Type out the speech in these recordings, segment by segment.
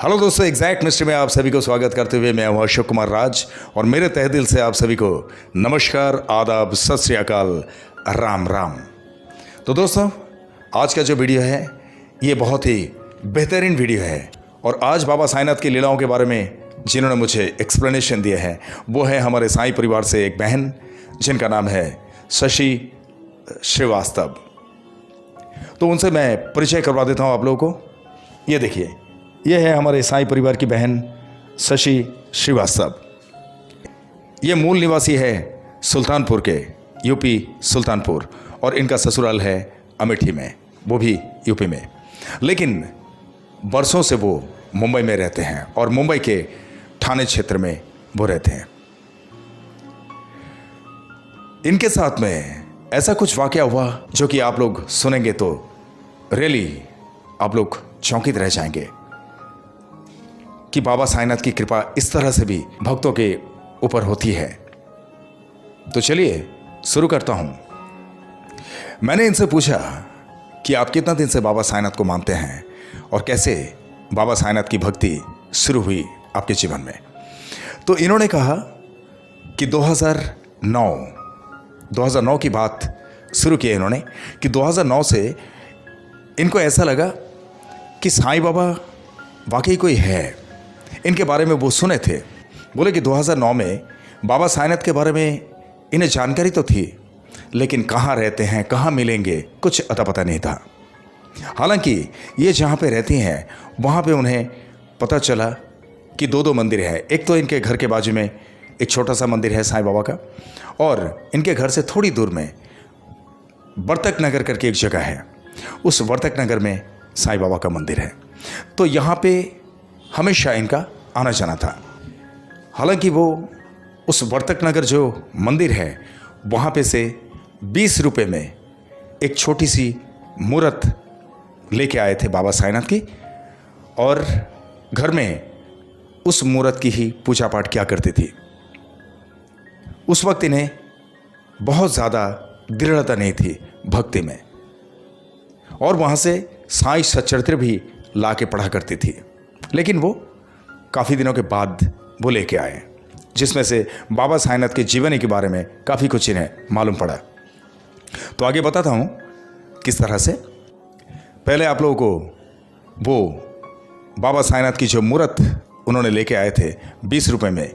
Hello दोस्तों, exact mystery में आप सभी को स्वागत करते हुए मैं हूं अशोक कुमार राज और मेरे तहे दिल से आप सभी को नमस्कार, आदाब, सत श्री अकाल, राम राम। तो दोस्तों, आज का जो वीडियो है ये बहुत ही बेहतरीन वीडियो है और आज बाबा साईंनाथ की लीलाओं के बारे में जिन्होंने मुझे एक्सप्लेनेशन दिया है वो है हमारे साईं परिवार से एक बहन जिनका नाम है शशि श्रीवास्तव। तो उनसे मैं परिचय करवा देता हूँ आप लोगों को। ये देखिए, ये है हमारे साईं परिवार की बहन शशि श्रीवास्तव। ये मूल निवासी है सुल्तानपुर के, यूपी सुल्तानपुर, और इनका ससुराल है अमेठी में, वो भी यूपी में। लेकिन बरसों से वो मुंबई में रहते हैं और मुंबई के ठाणे क्षेत्र में वो रहते हैं। इनके साथ में ऐसा कुछ वाकया हुआ जो कि आप लोग सुनेंगे तो रियली आप लोग चौंकित रह जाएंगे कि बाबा साईंनाथ की कृपा इस तरह से भी भक्तों के ऊपर होती है। तो चलिए शुरू करता हूं। मैंने इनसे पूछा कि आप कितना दिन से बाबा साईंनाथ को मानते हैं और कैसे बाबा साईंनाथ की भक्ति शुरू हुई आपके जीवन में। तो इन्होंने कहा कि 2009 की बात शुरू की इन्होंने कि 2009 से इनको ऐसा लगा कि साईं बाबा वाकई कोई है। इनके बारे में वो सुने थे। बोले कि 2009 में बाबा साईंनाथ के बारे में इन्हें जानकारी तो थी, लेकिन कहाँ रहते हैं, कहाँ मिलेंगे, कुछ अता पता नहीं था। हालांकि ये जहाँ पे रहती हैं वहाँ पे उन्हें पता चला कि दो मंदिर है। एक तो इनके घर के बाजू में एक छोटा सा मंदिर है साईं बाबा का, और इनके घर से थोड़ी दूर में वर्तक नगर करके एक जगह है, उस वर्तक नगर में साईं बाबा का मंदिर है। तो यहाँ पे हमेशा इनका आना जाना था। हालांकि वो उस वर्तक नगर जो मंदिर है वहाँ पे से 20 रुपये में एक छोटी सी मूर्त लेके आए थे बाबा साईंनाथ की, और घर में उस मूर्त की ही पूजा पाठ किया करती थी। उस वक्त इन्हें बहुत ज़्यादा दृढ़ता नहीं थी भक्ति में, और वहाँ से साईं सच्चरित्र भी ला के पढ़ा करती थी। लेकिन वो काफ़ी दिनों के बाद वो लेके आए, जिसमें से बाबा साईंनाथ के जीवनी के बारे में काफ़ी कुछ इन्हें मालूम पड़ा। तो आगे बताता हूँ किस तरह से। पहले आप लोगों को वो बाबा साईंनाथ की जो मूर्त उन्होंने लेके आए थे 20 रुपये में,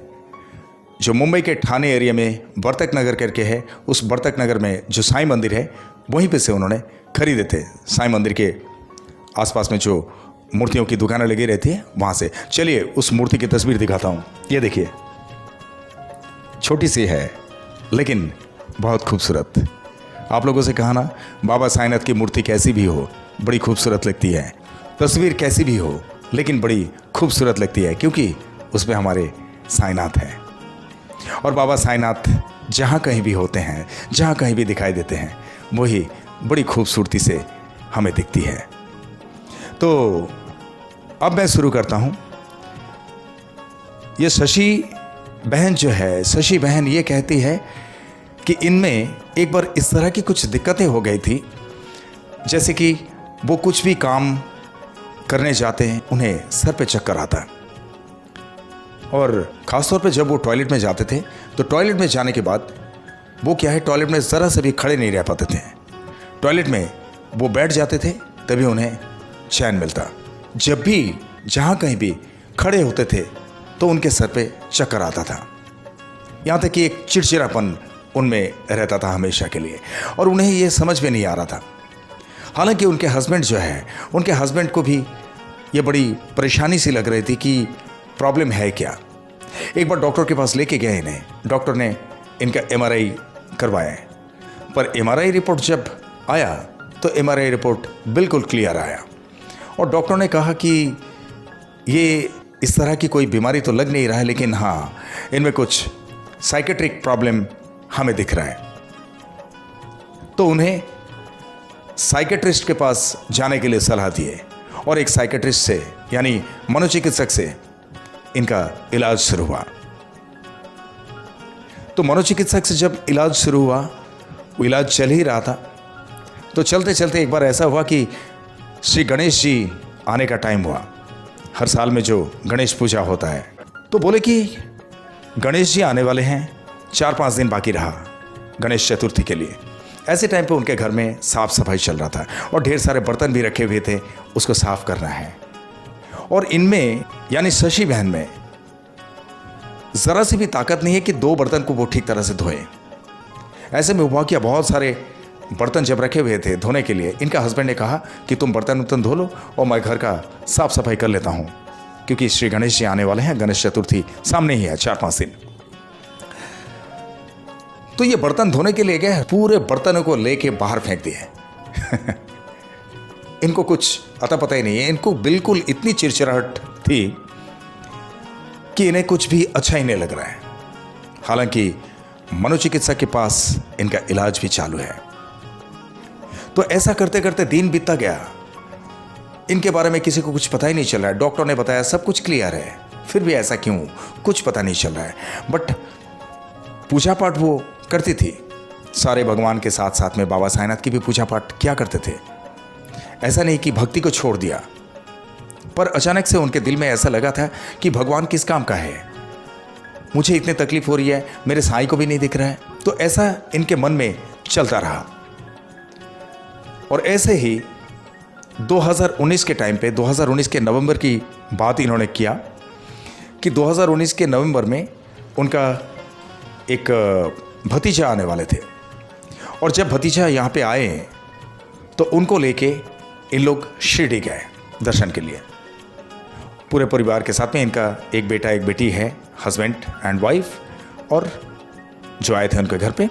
जो मुंबई के ठाणे एरिया में वर्तक नगर करके है, उस वर्तक नगर में जो साईं मंदिर है वहीं पे से उन्होंने खरीदे थे। साईं मंदिर के आसपास में जो मूर्तियों की दुकानें लगी रहती है वहाँ से। चलिए उस मूर्ति की तस्वीर दिखाता हूँ। ये देखिए, छोटी सी है लेकिन बहुत खूबसूरत। आप लोगों से कहा ना, बाबा साईंनाथ की मूर्ति कैसी भी हो बड़ी खूबसूरत लगती है, तस्वीर कैसी भी हो लेकिन बड़ी खूबसूरत लगती है, क्योंकि उसमें हमारे साईंनाथ हैं। और बाबा साईंनाथ जहाँ कहीं भी होते हैं, जहाँ कहीं भी दिखाई देते हैं, वही बड़ी खूबसूरती से हमें दिखती है। तो अब मैं शुरू करता हूँ। ये शशि बहन जो है, शशि बहन ये कहती है कि इनमें एक बार इस तरह की कुछ दिक्कतें हो गई थी, जैसे कि वो कुछ भी काम करने जाते हैं उन्हें सर पे चक्कर आता है, और ख़ासतौर पे जब वो टॉयलेट में जाते थे तो टॉयलेट में जाने के बाद वो क्या है, टॉयलेट में ज़रा से भी खड़े नहीं रह पाते थे। टॉयलेट में वो बैठ जाते थे तभी उन्हें चैन मिलता। जब भी जहाँ कहीं भी खड़े होते थे तो उनके सर पे चक्कर आता था, यहाँ तक कि एक चिड़चिड़ापन उनमें रहता था हमेशा के लिए, और उन्हें ये समझ में नहीं आ रहा था। हालांकि उनके हस्बैंड जो है, उनके हस्बैंड को भी ये बड़ी परेशानी सी लग रही थी कि प्रॉब्लम है क्या। एक बार डॉक्टर के पास लेके गए इन्हें, डॉक्टर ने इनका MRI करवाया, पर MRI रिपोर्ट जब आया तो MRI रिपोर्ट बिल्कुल क्लियर आया, और डॉक्टर ने कहा कि ये इस तरह की कोई बीमारी तो लग नहीं रहा है, लेकिन हाँ, इनमें कुछ साइकेट्रिक प्रॉब्लम हमें दिख रहा है। तो उन्हें साइकेट्रिस्ट के पास जाने के लिए सलाह दिए, और एक साइकेट्रिस्ट से यानी मनोचिकित्सक से इनका इलाज शुरू हुआ। तो मनोचिकित्सक से जब इलाज शुरू हुआ, वो इलाज चल ही रहा था, तो चलते चलते एक बार ऐसा हुआ कि श्री गणेश जी आने का टाइम हुआ। हर साल में जो गणेश पूजा होता है, तो बोले कि गणेश जी आने वाले हैं, 4-5 दिन बाकी रहा गणेश चतुर्थी के लिए। ऐसे टाइम पे उनके घर में साफ सफाई चल रहा था और ढेर सारे बर्तन भी रखे हुए थे, उसको साफ करना है। और इनमें यानी शशि बहन में ज़रा सी भी ताकत नहीं है कि 2 बर्तन को वो ठीक तरह से धोए। ऐसे में हुआ कि बहुत सारे बर्तन जब रखे हुए थे धोने के लिए, इनका हस्बैंड ने कहा कि तुम बर्तन उर्तन धो लो और मैं घर का साफ सफाई कर लेता हूँ, क्योंकि श्री गणेश जी आने वाले हैं, गणेश चतुर्थी सामने ही है 4-5 दिन। तो ये बर्तन धोने के लिए गए, पूरे बर्तनों को लेके बाहर फेंक दिए। इनको कुछ अता पता ही नहीं है, इनको बिल्कुल इतनी चिड़चिड़ाहट थी कि इन्हें कुछ भी अच्छा ही नहीं लग रहा है। हालांकि मनोचिकित्सक के पास इनका इलाज भी चालू है। तो ऐसा करते करते दिन बीतता गया, इनके बारे में किसी को कुछ पता ही नहीं चल रहा है। डॉक्टर ने बताया सब कुछ क्लियर है, फिर भी ऐसा क्यों, कुछ पता नहीं चल रहा है। बट पूजा पाठ वो करती थी, सारे भगवान के साथ साथ में बाबा साईनाथ की भी पूजा पाठ किया करते थे। ऐसा नहीं कि भक्ति को छोड़ दिया, पर अचानक से उनके दिल में ऐसा लगा था कि भगवान किस काम का है, मुझे इतनी तकलीफ हो रही है, मेरे साईं को भी नहीं दिख रहा है। तो ऐसा इनके मन में चलता रहा। और ऐसे ही 2019 के टाइम पे, 2019 के नवंबर की बात इन्होंने किया कि 2019 के नवंबर में उनका एक भतीजा आने वाले थे। और जब भतीजा यहाँ पे आए तो उनको लेके इन लोग शिरडी गए दर्शन के लिए, पूरे परिवार के साथ में। इनका एक बेटा एक बेटी है, हस्बैंड एंड वाइफ, और जो आए थे उनके घर पे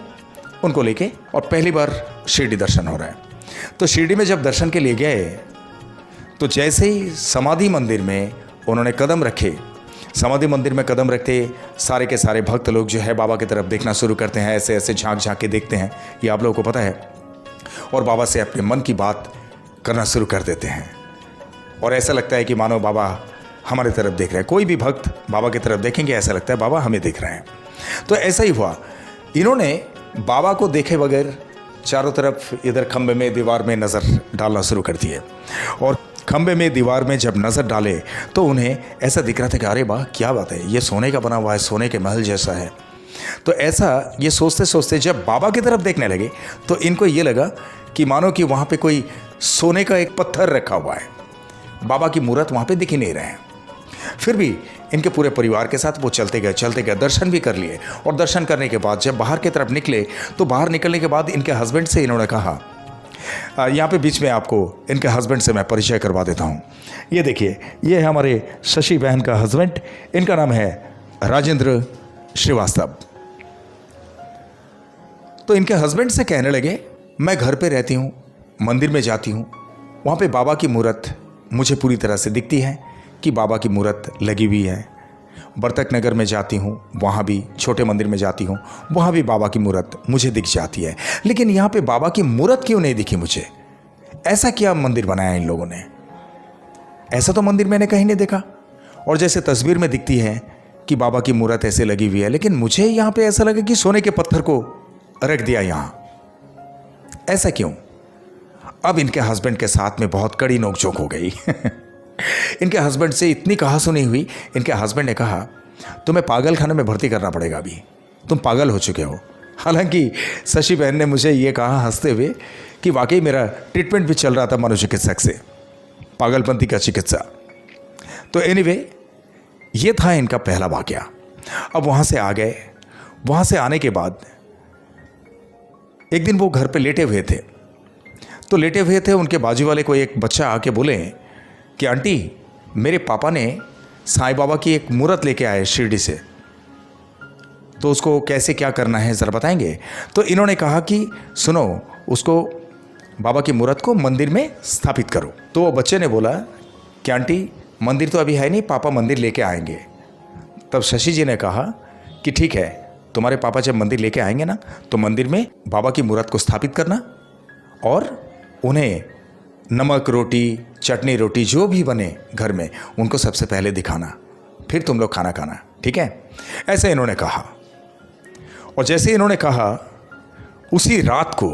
उनको लेके, और पहली बार शिरडी दर्शन हो रहा है। तो शिरडी में जब दर्शन के लिए गए तो जैसे ही समाधि मंदिर में उन्होंने कदम रखे, समाधि मंदिर में कदम रखते सारे के सारे भक्त लोग जो है बाबा की तरफ देखना शुरू करते हैं, ऐसे ऐसे झांक झांक के देखते हैं, ये आप लोगों को पता है, और बाबा से अपने मन की बात करना शुरू कर देते हैं। और ऐसा लगता है कि मानो बाबा हमारे तरफ देख रहे हैं। कोई भी भक्त बाबा की तरफ देखेंगे ऐसा लगता है बाबा हमें देख रहे हैं। तो ऐसा ही हुआ, इन्होंने बाबा को देखे बगैर चारों तरफ इधर खंबे में दीवार में नज़र डालना शुरू कर दिए। और खंबे में दीवार में जब नज़र डाले तो उन्हें ऐसा दिख रहा था कि अरे वाह क्या बात है, ये सोने का बना हुआ है, सोने के महल जैसा है। तो ऐसा ये सोचते सोचते जब बाबा की तरफ देखने लगे तो इनको ये लगा कि मानो कि वहाँ पे कोई सोने का एक पत्थर रखा हुआ है, बाबा की मूर्त वहाँ पे दिख ही नहीं रहे हैं। फिर भी इनके पूरे परिवार के साथ वो चलते गए, दर्शन भी कर लिए। और दर्शन करने के बाद जब बाहर की तरफ निकले तो बाहर निकलने के बाद इनके हस्बैंड से इन्होंने कहा, यहाँ पे बीच में आपको इनके हस्बैंड से मैं परिचय करवा देता हूँ। ये देखिए, ये है हमारे शशि बहन का हस्बैंड, इनका नाम है राजेंद्र श्रीवास्तव। तो इनके हस्बैंड से कहने लगे, मैं घर पे रहती हूँ, मंदिर में जाती हूँ, वहाँ पे बाबा की मूर्त मुझे पूरी तरह से दिखती है कि बाबा की मूर्त लगी हुई है। बर्तक नगर में जाती हूँ, वहाँ भी छोटे मंदिर में जाती हूँ, वहाँ भी बाबा की मूर्त मुझे दिख जाती है। लेकिन यहाँ पे बाबा की मूर्त क्यों नहीं दिखी मुझे? ऐसा क्या मंदिर बनाया इन लोगों ने? ऐसा तो मंदिर मैंने कहीं नहीं देखा। और जैसे तस्वीर में दिखती है कि बाबा की मूर्त ऐसे लगी हुई है, लेकिन मुझे यहाँ पे ऐसा लगा कि सोने के पत्थर को रख दिया यहाँ। ऐसा क्यों? अब इनके हस्बैंड के साथ में बहुत कड़ी नोकझोंक हो गई। इनके हस्बैंड से इतनी कहासुनी हुई, इनके हस्बैंड ने कहा, तुम्हें पागल खाने में भर्ती करना पड़ेगा, अभी तुम पागल हो चुके हो। हालांकि शशि बहन ने मुझे ये कहा हंसते हुए कि वाकई मेरा ट्रीटमेंट भी चल रहा था मनोचिकित्सक से, पागलपंती का चिकित्सा। तो एनीवे, ये था इनका पहला वाकया। अब वहाँ से आ गए। वहाँ से आने के बाद एक दिन वो घर पे लेटे हुए थे, तो लेटे हुए थे, उनके बाजू वाले को एक बच्चा आके बोले कि आंटी, मेरे पापा ने साईं बाबा की एक मूर्त लेके आए शिरडी से, तो उसको कैसे क्या करना है ज़रा बताएंगे? तो इन्होंने कहा कि सुनो, उसको बाबा की मूर्त को मंदिर में स्थापित करो। तो वो बच्चे ने बोला कि आंटी, मंदिर तो अभी है नहीं, पापा मंदिर लेके आएंगे। तब शशि जी ने कहा कि ठीक है, तुम्हारे पापा जब मंदिर लेके आएंगे ना, तो मंदिर में बाबा की मूर्त को स्थापित करना और उन्हें नमक रोटी, चटनी रोटी जो भी बने घर में, उनको सबसे पहले दिखाना, फिर तुम लोग खाना खाना, ठीक है? ऐसे इन्होंने कहा। और जैसे इन्होंने कहा, उसी रात को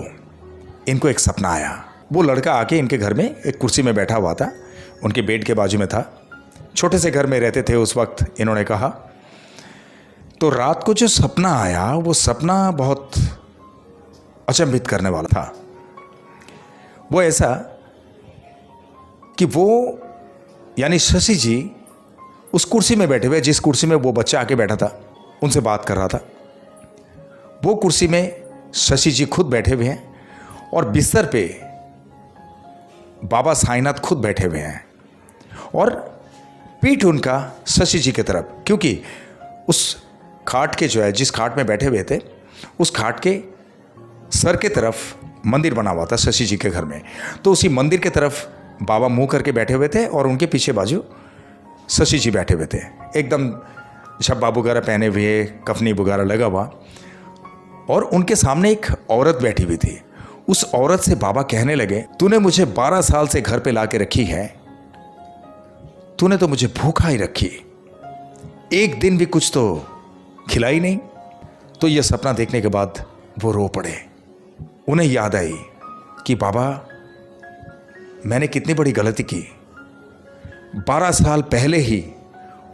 इनको एक सपना आया। वो लड़का आके इनके घर में एक कुर्सी में बैठा हुआ था, उनके बेड के बाजू में था, छोटे से घर में रहते थे उस वक्त, इन्होंने कहा। तो रात को जो सपना आया वो सपना बहुत अचंभित करने वाला था। वो ऐसा कि वो यानी शशि जी उस कुर्सी में बैठे हुए, जिस कुर्सी में वो बच्चा आके बैठा था, उनसे बात कर रहा था। वो कुर्सी में शशि जी खुद बैठे हुए हैं और बिस्तर पे बाबा साईनाथ खुद बैठे हुए हैं और पीठ उनका शशि जी की तरफ, क्योंकि उस खाट के जो है, जिस खाट में बैठे हुए थे, उस खाट के सर के तरफ मंदिर बना हुआ था शशि जी के घर में। तो उसी मंदिर के तरफ बाबा मुंह करके बैठे हुए थे और उनके पीछे बाजू शशि जी बैठे हुए थे, एकदम झब्बा वगैरह पहने हुए, कफनी वगैरह लगा हुआ। और उनके सामने एक औरत बैठी हुई थी। उस औरत से बाबा कहने लगे, तूने मुझे 12 साल से घर पे लाके रखी है, तूने तो मुझे भूखा ही रखी, एक दिन भी कुछ तो खिलाई नहीं। तो यह सपना देखने के बाद वो रो पड़े। उन्हें याद आई कि बाबा, मैंने कितनी बड़ी गलती की। 12 साल पहले ही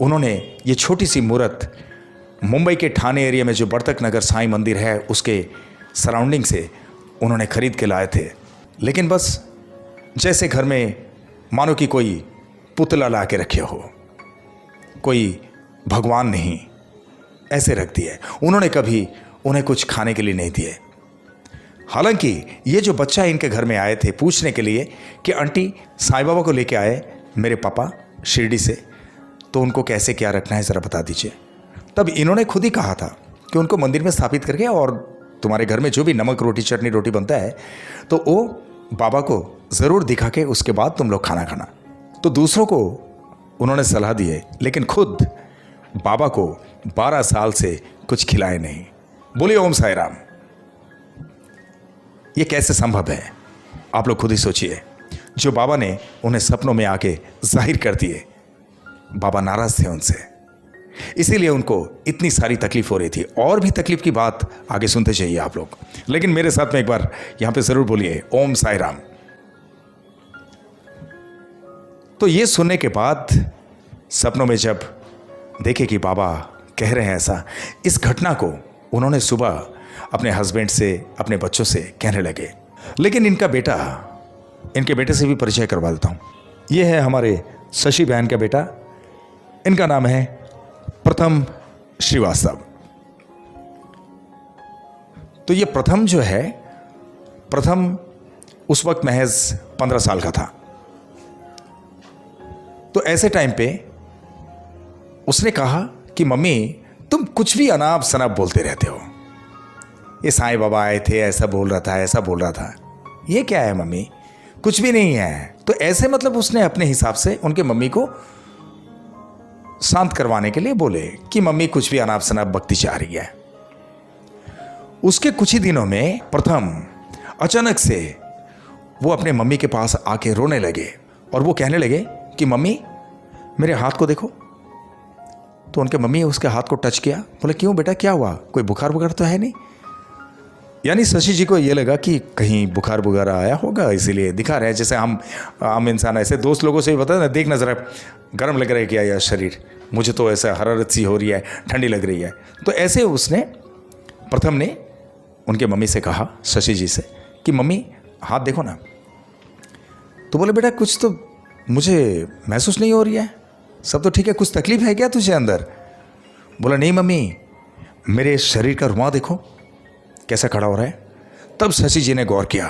उन्होंने ये छोटी सी मूर्त मुंबई के ठाणे एरिया में जो बर्तक नगर साईं मंदिर है उसके सराउंडिंग से उन्होंने खरीद के लाए थे। लेकिन बस जैसे घर में मानो कि कोई पुतला ला के रखे हो, कोई भगवान नहीं, ऐसे रख दिए। उन्होंने कभी उन्हें कुछ खाने के लिए नहीं दिए। हालांकि ये जो बच्चा इनके घर में आए थे पूछने के लिए कि आंटी साईं बाबा को लेके आए मेरे पापा शिरडी से, तो उनको कैसे क्या रखना है ज़रा बता दीजिए। तब इन्होंने खुद ही कहा था कि उनको मंदिर में स्थापित करके, और तुम्हारे घर में जो भी नमक रोटी चटनी रोटी बनता है तो वो बाबा को ज़रूर दिखा के उसके बाद तुम लोग खाना खाना। तो दूसरों को उन्होंने सलाह दिए, लेकिन खुद बाबा को 12 साल से कुछ खिलाए नहीं। बोलिए ओम साई राम। ये कैसे संभव है, आप लोग खुद ही सोचिए। जो बाबा ने उन्हें सपनों में आके जाहिर कर दिए, बाबा नाराज थे उनसे, इसीलिए उनको इतनी सारी तकलीफ हो रही थी। और भी तकलीफ की बात आगे सुनते चाहिए आप लोग, लेकिन मेरे साथ में एक बार यहां पे जरूर बोलिए ओम साई राम। तो ये सुनने के बाद सपनों में जब देखे कि बाबा कह रहे हैं ऐसा, इस घटना को उन्होंने सुबह अपने हस्बैंड से, अपने बच्चों से कहने लगे। लेकिन इनके बेटे से भी परिचय करवा देता हूं। ये है हमारे शशि बहन का बेटा, इनका नाम है प्रथम श्रीवास्तव। तो ये प्रथम जो है, प्रथम उस वक्त महज 15 साल का था। तो ऐसे टाइम पे उसने कहा कि मम्मी तुम कुछ भी अनाप शनाप बोलते रहते हो, ये साईं बाबा आए थे ऐसा बोल रहा था, ऐसा बोल रहा था, ये क्या है मम्मी, कुछ भी नहीं है। तो ऐसे मतलब उसने अपने हिसाब से उनके मम्मी को शांत करवाने के लिए बोले कि मम्मी कुछ भी अनाप शनाप बकती चाह रही है। उसके कुछ ही दिनों में प्रथम अचानक से वो अपने मम्मी के पास आके रोने लगे और वो कहने लगे कि मम्मी मेरे हाथ को देखो। तो उनके मम्मी उसके हाथ को टच किया, बोले क्यों बेटा क्या हुआ, कोई बुखार वगैरह तो है नहीं। यानी शशि जी को ये लगा कि कहीं बुखार वगैरह आया होगा इसीलिए दिखा रहे हैं। जैसे हम इंसान ऐसे दोस्त लोगों से भी बता ना, देखना ज़रा गर्म लग रहा है क्या यार शरीर, मुझे तो ऐसा हरारत सी हो रही है, ठंडी लग रही है। तो ऐसे उसने प्रथम ने उनके मम्मी से कहा, शशि जी से, कि मम्मी हाथ देखो ना। तो बोले बेटा कुछ तो मुझे महसूस नहीं हो रही है, सब तो ठीक है, कुछ तकलीफ है क्या तुझे अंदर। बोला नहीं मम्मी, मेरे शरीर का रुआं देखो कैसा खड़ा हो रहा है। तब शशि जी ने गौर किया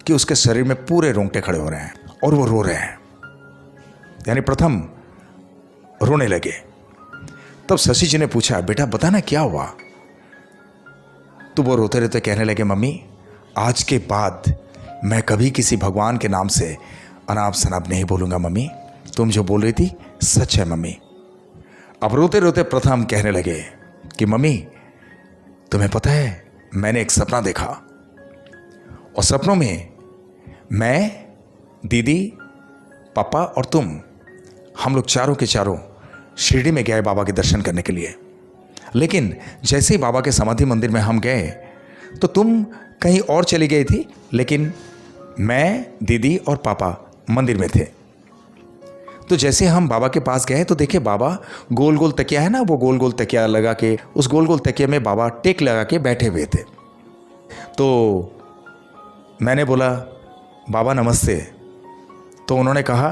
कि उसके शरीर में पूरे रोंगटे खड़े हो रहे हैं और वो रो रहे हैं, यानी प्रथम रोने लगे। तब शशि जी ने पूछा बेटा बता ना क्या हुआ। तो वो रोते रोते कहने लगे मम्मी आज के बाद मैं कभी किसी भगवान के नाम से अनाप शनाप नहीं बोलूंगा मम्मी, तुम जो बोल रही थी सच है मम्मी। अब रोते रोते प्रथम कहने लगे कि मम्मी तुम्हें पता है मैंने एक सपना देखा, और सपनों में मैं, दीदी, पापा और तुम, हम लोग चारों के चारों शिरडी में गए बाबा के दर्शन करने के लिए। लेकिन जैसे ही बाबा के समाधि मंदिर में हम गए तो तुम कहीं और चली गई थी, लेकिन मैं, दीदी और पापा मंदिर में थे। तो जैसे हम बाबा के पास गए तो देखे बाबा गोल गोल तकिया है ना, वो गोल गोल तकिया लगा के, उस गोल गोल तकिया में बाबा टेक लगा के बैठे हुए थे। तो मैंने बोला बाबा नमस्ते। तो उन्होंने कहा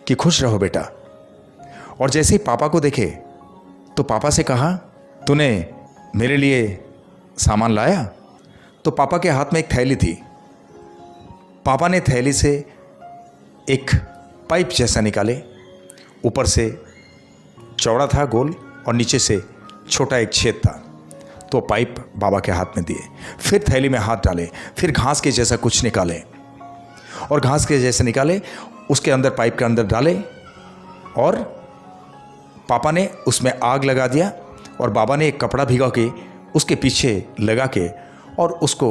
कि खुश रहो बेटा। और जैसे ही पापा को देखे तो पापा से कहा तूने मेरे लिए सामान लाया? तो पापा के हाथ में एक थैली थी। पापा ने थैली से एक पाइप जैसा निकाले, ऊपर से चौड़ा था गोल और नीचे से छोटा एक छेद था। तो पाइप बाबा के हाथ में दिए, फिर थैली में हाथ डाले, फिर घास के जैसा कुछ निकाले और घास के जैसे निकाले उसके अंदर, पाइप के अंदर डाले और पापा ने उसमें आग लगा दिया और बाबा ने एक कपड़ा भिगो के उसके पीछे लगा के और उसको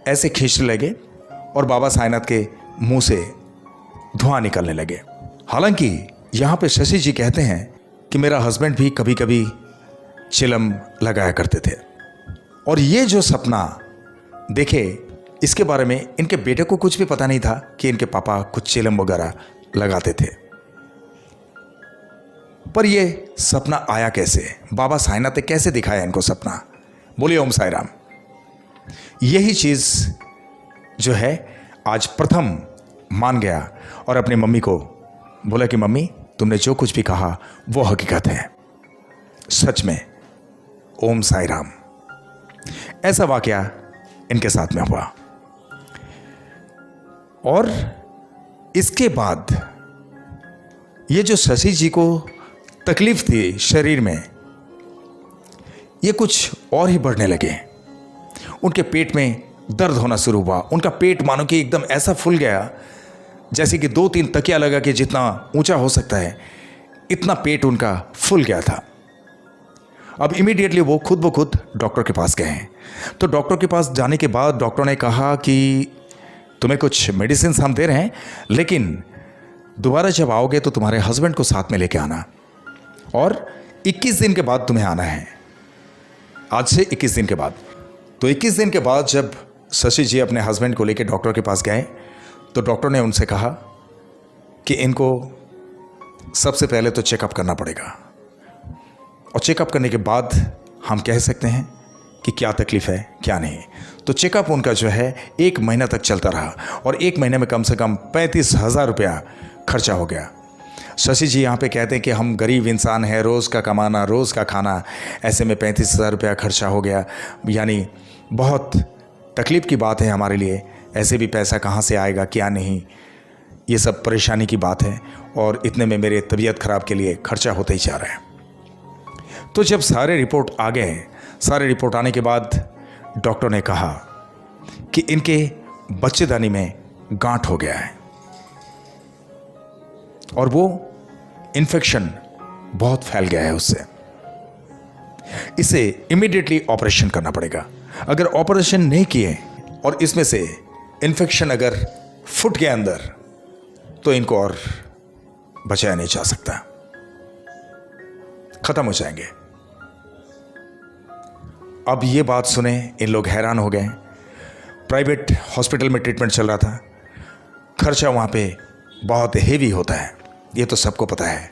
ऐसे खींचने लगे और बाबा साईनाथ के मुंह से धुआं निकलने लगे। हालांकि यहाँ पे शशि जी कहते हैं कि मेरा हस्बैंड भी कभी कभी चिलम लगाया करते थे और ये जो सपना देखे इसके बारे में इनके बेटे को कुछ भी पता नहीं था कि इनके पापा कुछ चिलम वगैरह लगाते थे। पर ये सपना आया कैसे, बाबा साईनाथ ने कैसे दिखाया इनको सपना? बोलिए ओम साई राम। यही चीज जो है आज प्रथम मान गया और अपनी मम्मी को बोला कि मम्मी तुमने जो कुछ भी कहा वो हकीकत है, सच में। ओम साई राम। ऐसा वाकया इनके साथ में हुआ। और इसके बाद ये जो शशि जी को तकलीफ थी शरीर में, ये कुछ और ही बढ़ने लगे। उनके पेट में दर्द होना शुरू हुआ। उनका पेट मानो कि एकदम ऐसा फूल गया जैसे कि 2-3 तकिया लगा के जितना ऊंचा हो सकता है इतना पेट उनका फूल गया था। अब इमीडिएटली वो खुद ब खुद डॉक्टर के पास गए। तो डॉक्टर के पास जाने के बाद डॉक्टर ने कहा कि तुम्हें कुछ मेडिसिन हम दे रहे हैं, लेकिन दोबारा जब आओगे तो तुम्हारे हस्बैंड को साथ में लेके आना और 21 दिन के बाद तुम्हें आना है। आज से 21 दिन के बाद। तो 21 दिन के बाद जब शशि जी अपने हस्बैंड को लेके डॉक्टर के पास गए तो डॉक्टर ने उनसे कहा कि इनको सबसे पहले तो चेकअप करना पड़ेगा और चेकअप करने के बाद हम कह सकते हैं कि क्या तकलीफ़ है क्या नहीं। तो चेकअप उनका जो है 1 महीना तक चलता रहा और 1 महीने में कम से कम 35,000 रुपया खर्चा हो गया। शशि जी यहाँ पे कहते हैं कि हम गरीब इंसान हैं, रोज़ का कमाना रोज़ का खाना, ऐसे में 35,000 रुपया खर्चा हो गया, यानी बहुत तकलीफ़ की बात है हमारे लिए। ऐसे भी पैसा कहाँ से आएगा क्या नहीं, ये सब परेशानी की बात है और इतने में मेरे तबीयत ख़राब के लिए खर्चा होते ही जा रहा है। तो जब सारे रिपोर्ट आ गए, सारे रिपोर्ट आने के बाद डॉक्टर ने कहा कि इनके बच्चेदानी में गांठ हो गया है और वो इन्फेक्शन बहुत फैल गया है उससे, इसे इमीडिएटली ऑपरेशन करना पड़ेगा। अगर ऑपरेशन नहीं किए और इसमें से इन्फेक्शन अगर फुट गया अंदर तो इनको और बचाया नहीं जा सकता, खत्म हो जाएंगे। अब ये बात सुने इन लोग हैरान हो गए। प्राइवेट हॉस्पिटल में ट्रीटमेंट चल रहा था, खर्चा वहाँ पे बहुत हेवी होता है, ये तो सबको पता है।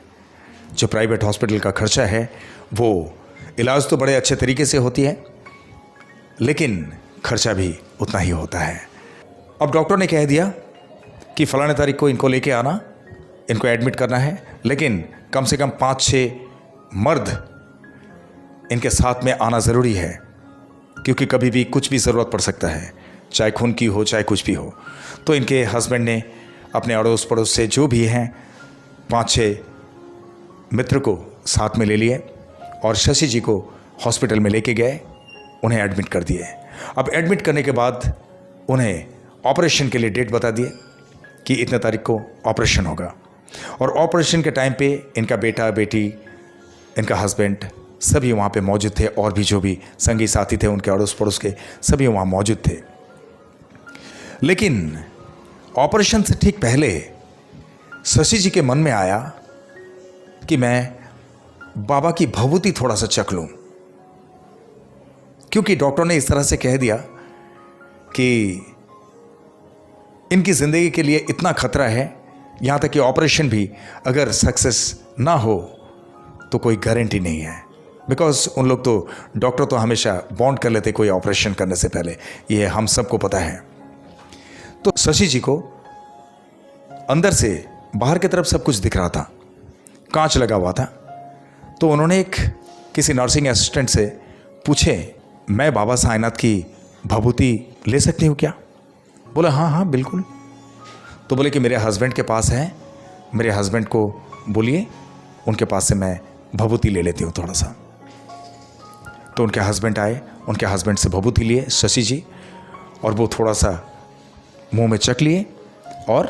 जो प्राइवेट हॉस्पिटल का खर्चा है वो इलाज तो बड़े अच्छे तरीके से होती है, लेकिन खर्चा भी उतना ही होता है। अब डॉक्टर ने कह दिया कि फलाने तारीख को इनको लेके आना, इनको एडमिट करना है, लेकिन कम से कम 5-6 मर्द इनके साथ में आना ज़रूरी है, क्योंकि कभी भी कुछ भी ज़रूरत पड़ सकता है, चाहे खून की हो चाहे कुछ भी हो। तो इनके हस्बैंड ने अपने अड़ोस पड़ोस से जो भी हैं 5-6 मित्र को साथ में ले लिए और शशि जी को हॉस्पिटल में लेके गए, उन्हें एडमिट कर दिए। अब एडमिट करने के बाद उन्हें ऑपरेशन के लिए डेट बता दिए कि इतने तारीख को ऑपरेशन होगा। और ऑपरेशन के टाइम पे इनका बेटा बेटी, इनका हस्बैंड सभी वहाँ पे मौजूद थे और भी जो भी संगी साथी थे उनके अड़ोस पड़ोस के सभी वहाँ मौजूद थे। लेकिन ऑपरेशन से ठीक पहले शशि जी के मन में आया कि मैं बाबा की भभूति थोड़ा सा चख लूं, क्योंकि डॉक्टर ने इस तरह से कह दिया कि इनकी ज़िंदगी के लिए इतना खतरा है यहाँ तक कि ऑपरेशन भी अगर सक्सेस ना हो तो कोई गारंटी नहीं है, बिकॉज उन लोग तो डॉक्टर तो हमेशा बॉन्ड कर लेते कोई ऑपरेशन करने से पहले, ये हम सबको पता है। तो शशि जी को अंदर से बाहर की तरफ सब कुछ दिख रहा था, कांच लगा हुआ था। तो उन्होंने किसी नर्सिंग असिस्टेंट से पूछे, मैं बाबा साईनाथ की भभूति ले सकती हूँ क्या? बोला हाँ हाँ बिल्कुल। तो बोले कि मेरे हस्बैंड के पास है, मेरे हस्बैंड को बोलिए उनके पास से मैं भभूति ले लेती हूँ थोड़ा सा। तो उनके हस्बैंड आए, उनके हस्बैंड से भभूति लिए शशि जी, और वो थोड़ा सा मुंह में चख लिए और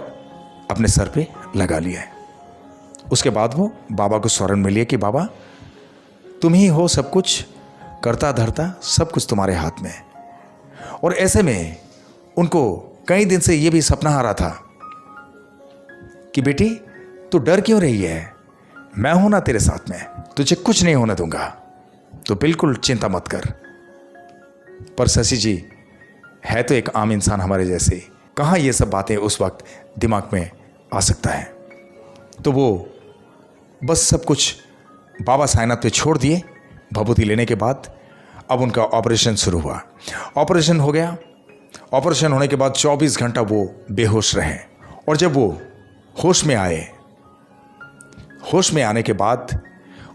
अपने सर पे लगा लिए। उसके बाद वो बाबा को स्मरण में लिए कि बाबा तुम ही हो सब कुछ, करता धरता सब कुछ तुम्हारे हाथ में। और ऐसे में उनको कई दिन से ये भी सपना आ रहा था कि बेटी तू डर क्यों रही है, मैं हूं ना तेरे साथ में, तुझे कुछ नहीं होने दूंगा, तो बिल्कुल चिंता मत कर। पर शशि जी है तो एक आम इंसान हमारे जैसे, कहाँ ये सब बातें उस वक्त दिमाग में आ सकता है। तो वो बस सब कुछ बाबा साईनाथ पे छोड़ दिए। भभूति लेने के बाद अब उनका ऑपरेशन शुरू हुआ। ऑपरेशन हो गया। ऑपरेशन होने के बाद 24 घंटा वो बेहोश रहे, और जब वो होश में आए, होश में आने के बाद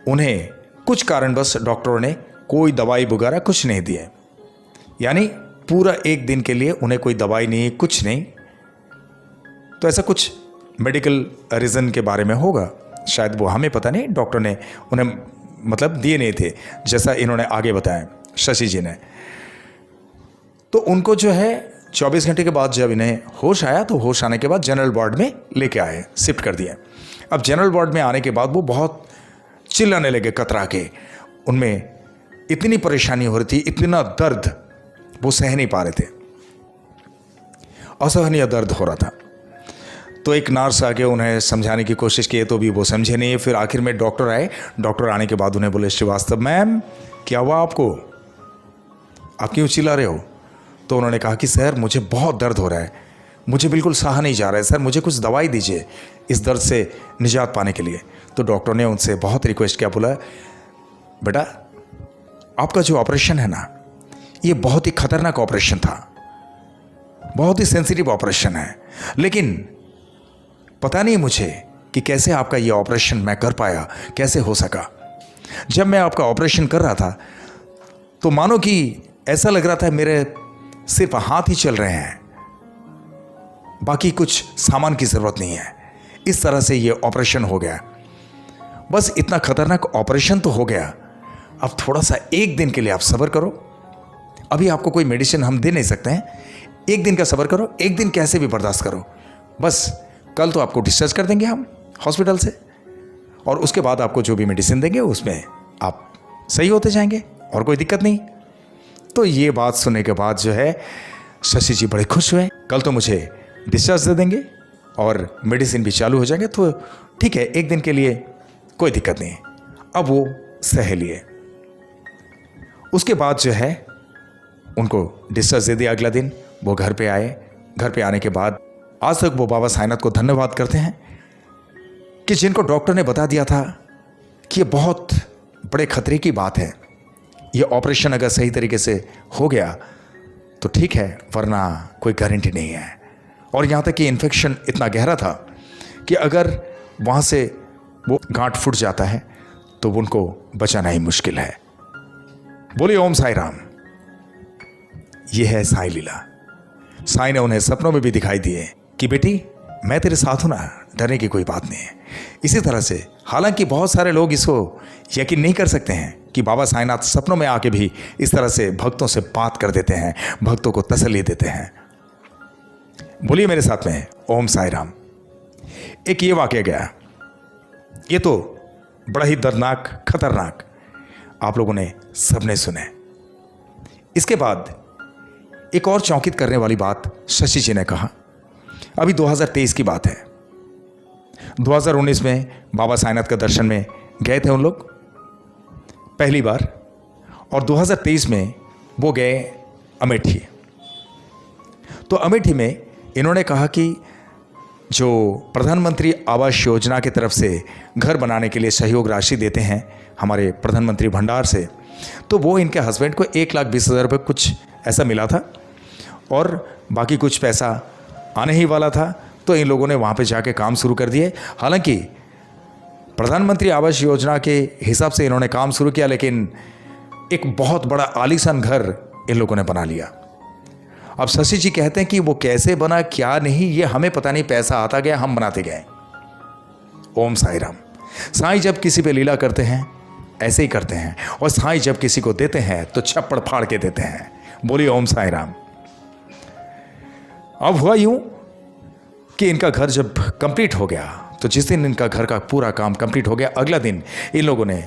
उन्हें कुछ कारणवश डॉक्टरों ने कोई दवाई वगैरह कुछ नहीं दिए, यानी पूरा एक दिन के लिए उन्हें कोई दवाई नहीं, कुछ नहीं। तो ऐसा कुछ मेडिकल रीज़न के बारे में होगा, शायद वो हमें पता नहीं, डॉक्टर ने उन्हें मतलब दिए नहीं थे, जैसा इन्होंने आगे बताया शशि जी ने। तो उनको जो है 24 घंटे के बाद जब इन्हें होश आया, तो होश आने के बाद जनरल वार्ड में लेके आए, शिफ्ट कर दिए। अब जनरल वार्ड में आने के बाद वो बहुत चिल्लाने लगे, कतरा के। उनमें इतनी परेशानी हो रही थी, इतना दर्द वो सह नहीं पा रहे थे, असहनीय दर्द हो रहा था। तो एक नर्स आके उन्हें समझाने की कोशिश की, तो भी वो समझे नहीं। फिर आखिर में डॉक्टर आए। डॉक्टर आने के बाद उन्हें बोले, श्रीवास्तव मैम क्या हुआ आपको, आप क्यों चिल्ला रहे हो? तो उन्होंने कहा कि सर मुझे बहुत दर्द हो रहा है, मुझे बिल्कुल सहा नहीं जा रहा है, सर मुझे कुछ दवाई दीजिए इस दर्द से निजात पाने के लिए। तो डॉक्टर ने उनसे बहुत रिक्वेस्ट किया, बोला बेटा आपका जो ऑपरेशन है ना, ये बहुत ही खतरनाक ऑपरेशन था, बहुत ही सेंसिटिव ऑपरेशन है, लेकिन पता नहीं मुझे कि कैसे आपका ये ऑपरेशन मैं कर पाया, कैसे हो सका। जब मैं आपका ऑपरेशन कर रहा था तो मानो कि ऐसा लग रहा था मेरे सिर्फ हाथ ही चल रहे हैं, बाकी कुछ सामान की जरूरत नहीं है। इस तरह से ये ऑपरेशन हो गया। बस इतना खतरनाक ऑपरेशन तो हो गया, अब थोड़ा सा एक दिन के लिए आप सब्र करो, अभी आपको कोई मेडिसिन हम दे नहीं सकते हैं, एक दिन का सब्र करो, एक दिन कैसे भी बर्दाश्त करो, बस कल तो आपको डिस्चार्ज कर देंगे हम हॉस्पिटल से, और उसके बाद आपको जो भी मेडिसिन देंगे उसमें आप सही होते जाएंगे और कोई दिक्कत नहीं। तो ये बात सुनने के बाद जो है शशि जी बड़े खुश हुए, कल तो मुझे डिस्चार्ज दे देंगे और मेडिसिन भी चालू हो जाएंगे, तो ठीक है एक दिन के लिए कोई दिक्कत नहीं। अब वो सह लिए। उसके बाद जो है उनको डिस्चार्ज दे दिया। अगला दिन वो घर पे आए। घर पे आने के बाद आज तक वो बाबा साईनाथ को धन्यवाद करते हैं कि जिनको डॉक्टर ने बता दिया था कि ये बहुत बड़े खतरे की बात है, ये ऑपरेशन अगर सही तरीके से हो गया तो ठीक है, वरना कोई गारंटी नहीं है। और यहाँ तक कि इन्फेक्शन इतना गहरा था कि अगर वहाँ से वो गांठ फूट जाता है तो उनको बचाना ही मुश्किल है। बोलिए ओम साई राम। ये है साई लीला। साई ने उन्हें सपनों में भी दिखाई दिए कि बेटी मैं तेरे साथ हूं ना, डरने की कोई बात नहीं है। इसी तरह से हालांकि बहुत सारे लोग इसको यकीन नहीं कर सकते हैं कि बाबा साईनाथ सपनों में आके भी इस तरह से भक्तों से बात कर देते हैं, भक्तों को तसल्ली देते हैं। बोलिए मेरे साथ में ओम साई राम। एक ये वाकया गया, ये तो बड़ा ही दर्दनाक खतरनाक, आप लोगों ने सबने सुने। इसके बाद एक और चौंकित करने वाली बात शशि जी ने कहा। अभी 2023 की बात है। 2019 में बाबा साईनाथ का दर्शन में गए थे उन लोग पहली बार, और 2023 में वो गए अमेठी। तो अमेठी में इन्होंने कहा कि जो प्रधानमंत्री आवास योजना की तरफ से घर बनाने के लिए सहयोग राशि देते हैं हमारे प्रधानमंत्री भंडार से, तो वो इनके हस्बैंड को 1,20,000 रुपये कुछ ऐसा मिला था और बाकी कुछ पैसा आने ही वाला था। तो इन लोगों ने वहाँ पे जाके काम शुरू कर दिए। हालांकि प्रधानमंत्री आवास योजना के हिसाब से इन्होंने काम शुरू किया, लेकिन एक बहुत बड़ा आलीशान घर इन लोगों ने बना लिया। अब शशि जी कहते हैं कि वो कैसे बना क्या नहीं ये हमें पता नहीं, पैसा आता गया, हम बनाते गए। ओम साई राम। साईं जब किसी पे लीला करते हैं ऐसे ही करते हैं, और साईं जब किसी को देते हैं तो छप्पड़ फाड़ के देते हैं। बोलिए ओम साई राम। अब हुआ यूं कि इनका घर जब कंप्लीट हो गया, तो जिस दिन इनका घर का पूरा काम कंप्लीट हो गया, अगला दिन इन लोगों ने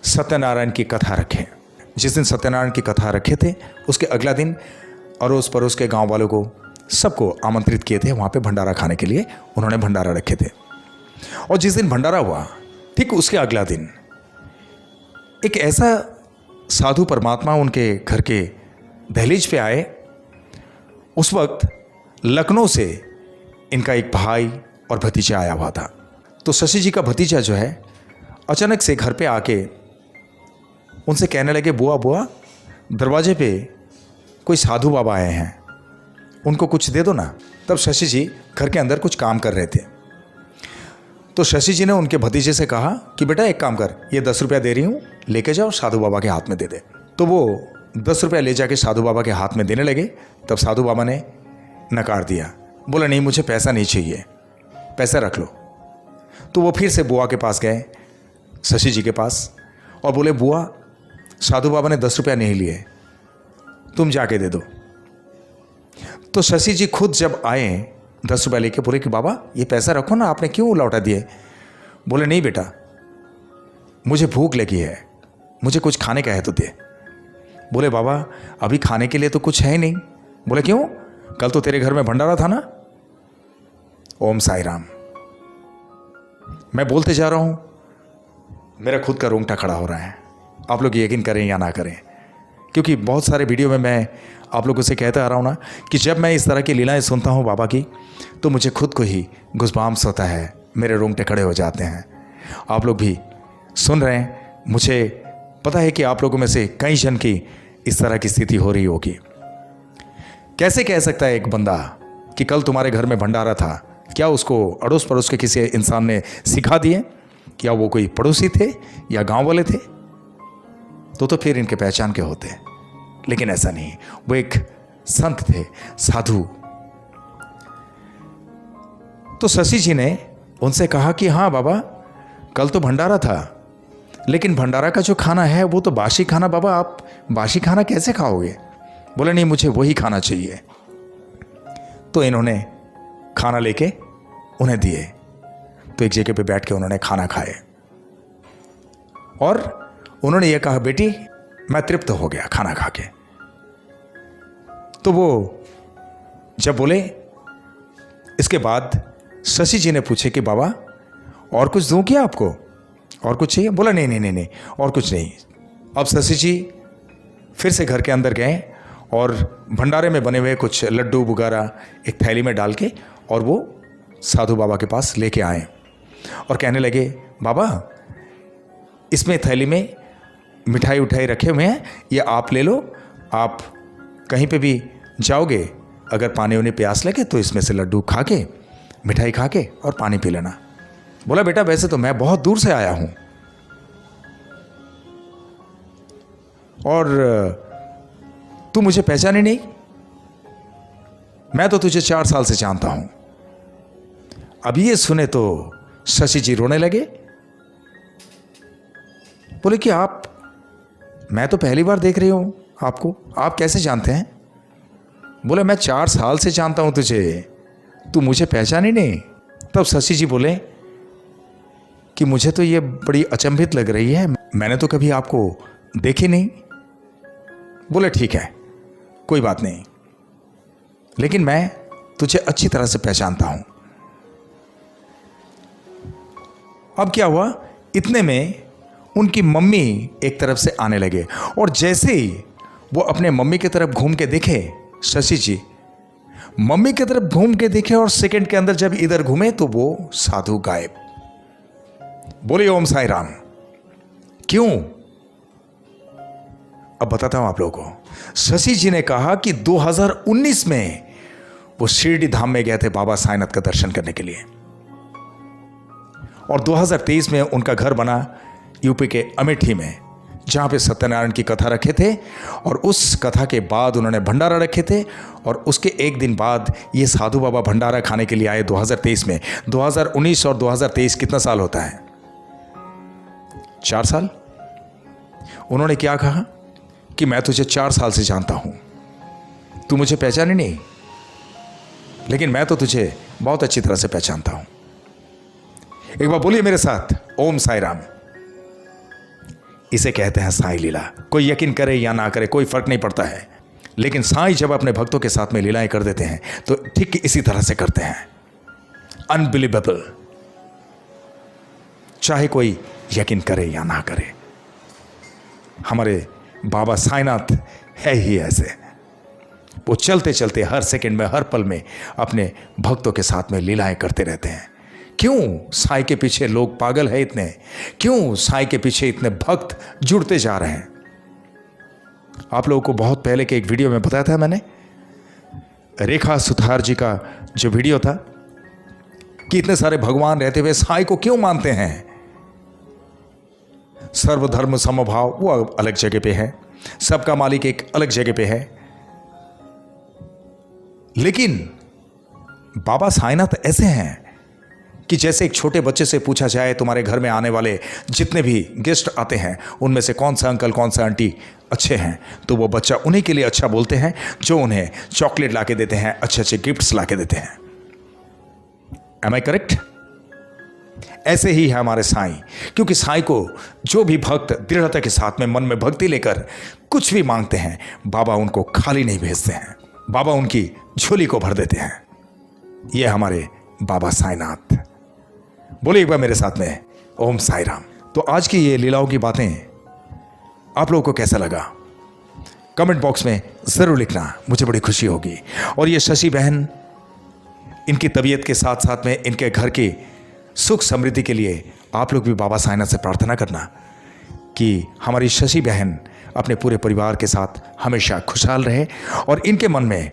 सत्यनारायण की कथा रखे। जिस दिन सत्यनारायण की कथा रखे थे, उसके अगला दिन अड़ोस पड़ोस के गांव वालों को सबको आमंत्रित किए थे वहाँ पे भंडारा खाने के लिए। उन्होंने भंडारा रखे थे, और जिस दिन भंडारा हुआ ठीक उसके अगला दिन एक ऐसा साधु परमात्मा उनके घर के दहलीज पे आए। उस वक्त लखनऊ से इनका एक भाई और भतीजा आया हुआ था। तो शशि जी का भतीजा जो है अचानक से घर पे आके उनसे कहने लगे, बुआ बुआ दरवाजे पे कोई साधु बाबा आए हैं, उनको कुछ दे दो ना। तब शशि जी घर के अंदर कुछ काम कर रहे थे। तो शशि जी ने उनके भतीजे से कहा कि बेटा एक काम कर, ये 10 रुपया दे रही हूँ, लेके जाओ साधु बाबा के हाथ में दे दे। तो वो 10 रुपया ले जाके साधु बाबा के हाथ में देने लगे। तब साधु बाबा ने नकार दिया, बोला नहीं मुझे पैसा नहीं चाहिए, पैसा रख लो। तो वो फिर से बुआ के पास गए, शशि जी के पास, और बोले बुआ साधु बाबा ने 10 रुपया नहीं लिए, तुम जाके दे दो। तो शशि जी खुद जब आए 10 रुपया लेके, बोले कि बाबा ये पैसा रखो ना, आपने क्यों लौटा दिए। बोले नहीं बेटा मुझे भूख लगी है, मुझे कुछ खाने का है तो दे। बोले बाबा अभी खाने के लिए तो कुछ है ही नहीं। बोले क्यों, कल तो तेरे घर में भंडारा था ना। ओम साई राम। मैं बोलते जा रहा हूं, मेरा खुद का रोंगटा खड़ा हो रहा है। आप लोग यकीन करें या ना करें, क्योंकि बहुत सारे वीडियो में मैं आप लोगों से कहता आ रहा हूँ ना कि जब मैं इस तरह की लीलाएं सुनता हूँ बाबा की, तो मुझे खुद को ही गुज़बाम्स होता है, मेरे रोंगटे खड़े हो जाते हैं। आप लोग भी सुन रहे हैं, मुझे पता है कि आप लोगों में से कई जन की इस तरह की स्थिति हो रही होगी। कैसे कह सकता है एक बंदा कि कल तुम्हारे घर में भंडारा था? क्या उसको अड़ोस पड़ोस के किसी इंसान ने सिखा दिए? क्या वो कोई पड़ोसी थे या गांव वाले थे? तो फिर इनके पहचान के होते। लेकिन ऐसा नहीं, वो एक संत थे, साधु। तो शशि जी ने उनसे कहा कि हाँ बाबा कल तो भंडारा था, लेकिन भंडारा का जो खाना है वो तो बासी खाना, बाबा आप बासी खाना कैसे खाओगे? बोले नहीं मुझे वही खाना चाहिए। तो इन्होंने खाना लेके उन्हें दिए। तो एक जगह पे बैठ के उन्होंने खाना खाए और उन्होंने ये कहा बेटी मैं तृप्त हो गया खाना खा के। तो वो जब बोले, इसके बाद शशि जी ने पूछे कि बाबा और कुछ दूं क्या आपको, और कुछ चाहिए? बोला नहीं नहीं नहीं नहीं और कुछ नहीं। अब शशि जी फिर से घर के अंदर गए और भंडारे में बने हुए कुछ लड्डू वगैरह एक थैली में डाल के और वो साधु बाबा के पास लेके आए और कहने लगे बाबा इसमें थैली में मिठाई उठाई रखे हुए हैं, ये आप ले लो। आप कहीं पे भी जाओगे अगर पानी उन्हें प्यास लगे तो इसमें से लड्डू खा के मिठाई खा के और पानी पी लेना। बोला बेटा वैसे तो मैं बहुत दूर से आया हूं और तू मुझे पहचाने नहीं, मैं तो तुझे 4 साल से जानता हूं। अभी ये सुने तो शशि जी रोने लगे। बोले कि आप, मैं तो पहली बार देख रही हूं आपको, आप कैसे जानते हैं? बोले मैं 4 साल से जानता हूं तुझे, तू मुझे पहचाने नहीं। तब शशि जी बोले कि मुझे तो ये बड़ी अचंभित लग रही है, मैंने तो कभी आपको देखी नहीं। बोले ठीक है कोई बात नहीं, लेकिन मैं तुझे अच्छी तरह से पहचानता हूं। अब क्या हुआ, इतने में उनकी मम्मी एक तरफ से आने लगे और जैसे ही वो अपने मम्मी की तरफ घूम के देखे शशि जी, मम्मी की तरफ घूम के देखे और सेकंड के अंदर जब इधर घूमे तो वो साधु गायब। बोले ओम साई राम। क्यों? अब बताता हूं आप लोगों को। शशि जी ने कहा कि 2019 में वो शिरडी धाम में गए थे बाबा साईनाथ का दर्शन करने के लिए, और 2023 में उनका घर बना यूपी के अमेठी में, जहां पे सत्यनारायण की कथा रखे थे, और उस कथा के बाद उन्होंने भंडारा रखे थे, और उसके एक दिन बाद ये साधु बाबा भंडारा खाने के लिए आए 2023 में। 2019 और 2023 कितना साल होता है? 4 साल। उन्होंने क्या कहा कि मैं तुझे 4 साल से जानता हूं, तू मुझे पहचाने नहीं, लेकिन मैं तो तुझे बहुत अच्छी तरह से पहचानता हूं। एक बार बोलिए मेरे साथ, ओम साई राम। इसे कहते हैं साईं लीला। कोई यकीन करे या ना करे कोई फर्क नहीं पड़ता है, लेकिन साईं जब अपने भक्तों के साथ में लीलाएं कर देते हैं तो ठीक इसी तरह से करते हैं। अनबिलीवेबल। चाहे कोई यकीन करे या ना करे, हमारे बाबा साईनाथ है ही ऐसे। वो चलते चलते हर सेकंड में, हर पल में अपने भक्तों के साथ में लीलाएं करते रहते हैं। क्यों साईं के पीछे लोग पागल है इतने? क्यों साईं के पीछे इतने भक्त जुड़ते जा रहे हैं? आप लोगों को बहुत पहले के एक वीडियो में बताया था मैंने, रेखा सुथार जी का जो वीडियो था कि इतने सारे भगवान रहते हुए साईं को क्यों मानते हैं। सर्वधर्म समभाव वो अलग जगह पे है, सबका मालिक एक अलग जगह पे है, लेकिन बाबा साईनाथ ऐसे हैं कि जैसे एक छोटे बच्चे से पूछा जाए तुम्हारे घर में आने वाले जितने भी गेस्ट आते हैं उनमें से कौन सा अंकल कौन सा आंटी अच्छे हैं, तो वो बच्चा उन्हीं के लिए अच्छा बोलते हैं जो उन्हें चॉकलेट लाके देते हैं, अच्छे अच्छे गिफ्ट्स लाके देते हैं। Am I correct? ऐसे ही है हमारे साईं, क्योंकि साईं को जो भी भक्त दृढ़ता के साथ में मन में भक्ति लेकर कुछ भी मांगते हैं, बाबा उनको खाली नहीं भेजते हैं, बाबा उनकी झोली को भर देते हैं। ये हमारे बाबा साईनाथ। बोलिए एक बार मेरे साथ में, ओम साई राम। तो आज की ये लीलाओं की बातें आप लोगों को कैसा लगा कमेंट बॉक्स में ज़रूर लिखना, मुझे बड़ी खुशी होगी। और ये शशि बहन, इनकी तबीयत के साथ साथ में इनके घर की सुख समृद्धि के लिए आप लोग भी बाबा साईनाथ से प्रार्थना करना कि हमारी शशि बहन अपने पूरे परिवार के साथ हमेशा खुशहाल रहे और इनके मन में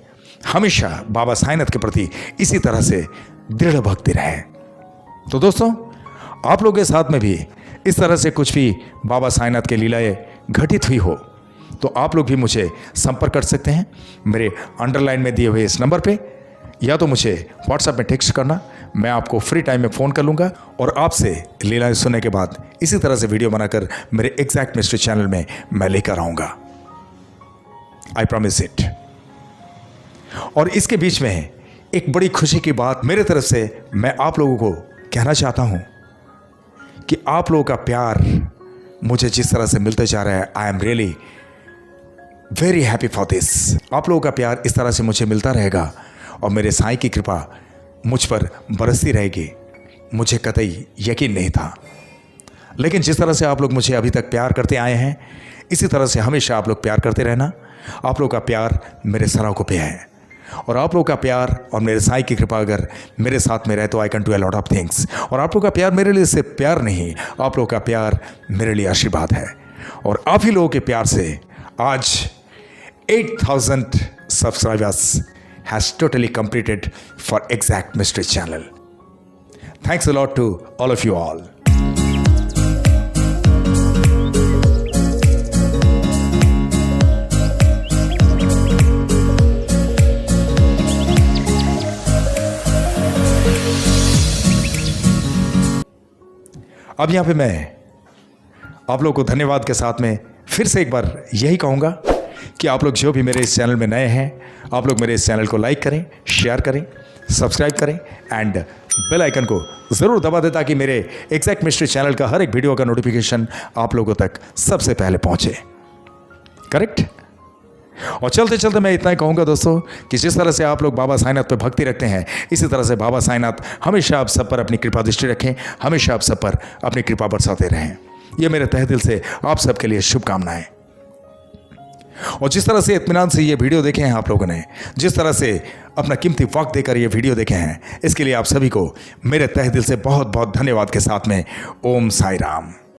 हमेशा बाबा साईनाथ के प्रति इसी तरह से दृढ़ भक्ति रहे। तो दोस्तों, आप लोगों के साथ में भी इस तरह से कुछ भी बाबा साईनाथ के लीलाएं घटित हुई हो तो आप लोग भी मुझे संपर्क कर सकते हैं मेरे अंडरलाइन में दिए हुए इस नंबर पे, या तो मुझे व्हाट्सएप में टेक्स्ट करना, मैं आपको फ्री टाइम में फ़ोन कर लूँगा और आपसे लीलाएं सुनने के बाद इसी तरह से वीडियो बनाकर मेरे एग्जैक्ट मिस्ट्री चैनल में मैं लेकर आऊँगा। I promise it. और इसके बीच में एक बड़ी खुशी की बात मेरे तरफ से मैं आप लोगों को कहना चाहता हूं कि आप लोगों का प्यार मुझे जिस तरह से मिलते जा रहा है, I am really very happy for this. आप लोगों का प्यार इस तरह से मुझे मिलता रहेगा और मेरे साईं की कृपा मुझ पर बरसती रहेगी, मुझे कतई यकीन नहीं था। लेकिन जिस तरह से आप लोग मुझे अभी तक प्यार करते आए हैं, इसी तरह से हमेशा आप लोग प्यार करते रहना। आप लोगों का प्यार मेरे सराखों पे है, और आप लोगों का प्यार और मेरे साईं की कृपा अगर मेरे साथ में रहे तो I can do a lot of things. और आप लोगों का प्यार मेरे लिए सिर्फ प्यार नहीं, आप लोगों का प्यार मेरे लिए आशीर्वाद है। और आप ही लोगों के प्यार से आज 8000 subscribers has totally completed for exact mystery channel. Thanks a lot to all of you all. अब यहाँ पे मैं आप लोगों को धन्यवाद के साथ में फिर से एक बार यही कहूँगा कि आप लोग जो भी मेरे इस चैनल में नए हैं, आप लोग मेरे इस चैनल को लाइक करें, शेयर करें, सब्सक्राइब करें एंड बेल आइकन को ज़रूर दबा दें ताकि मेरे एग्जैक्ट मिस्ट्री चैनल का हर एक वीडियो का नोटिफिकेशन आप लोगों तक सबसे पहले पहुँचे। करेक्ट? और चलते चलते मैं इतना ही कहूँगा दोस्तों कि जिस तरह से आप लोग बाबा साईनाथ पे भक्ति रखते हैं, इसी तरह से बाबा साईनाथ हमेशा आप सब पर अपनी कृपा दृष्टि रखें, हमेशा आप सब पर अपनी कृपा बरसाते रहें। ये मेरे तहे दिल से आप सबके लिए शुभकामनाएं। और जिस तरह से इत्मीनान से ये वीडियो देखे हैं आप लोगों ने, जिस तरह से अपना कीमती वक्त देकर ये वीडियो देखे हैं, इसके लिए आप सभी को मेरे तहे दिल से बहुत बहुत धन्यवाद के साथ में ओम साई राम।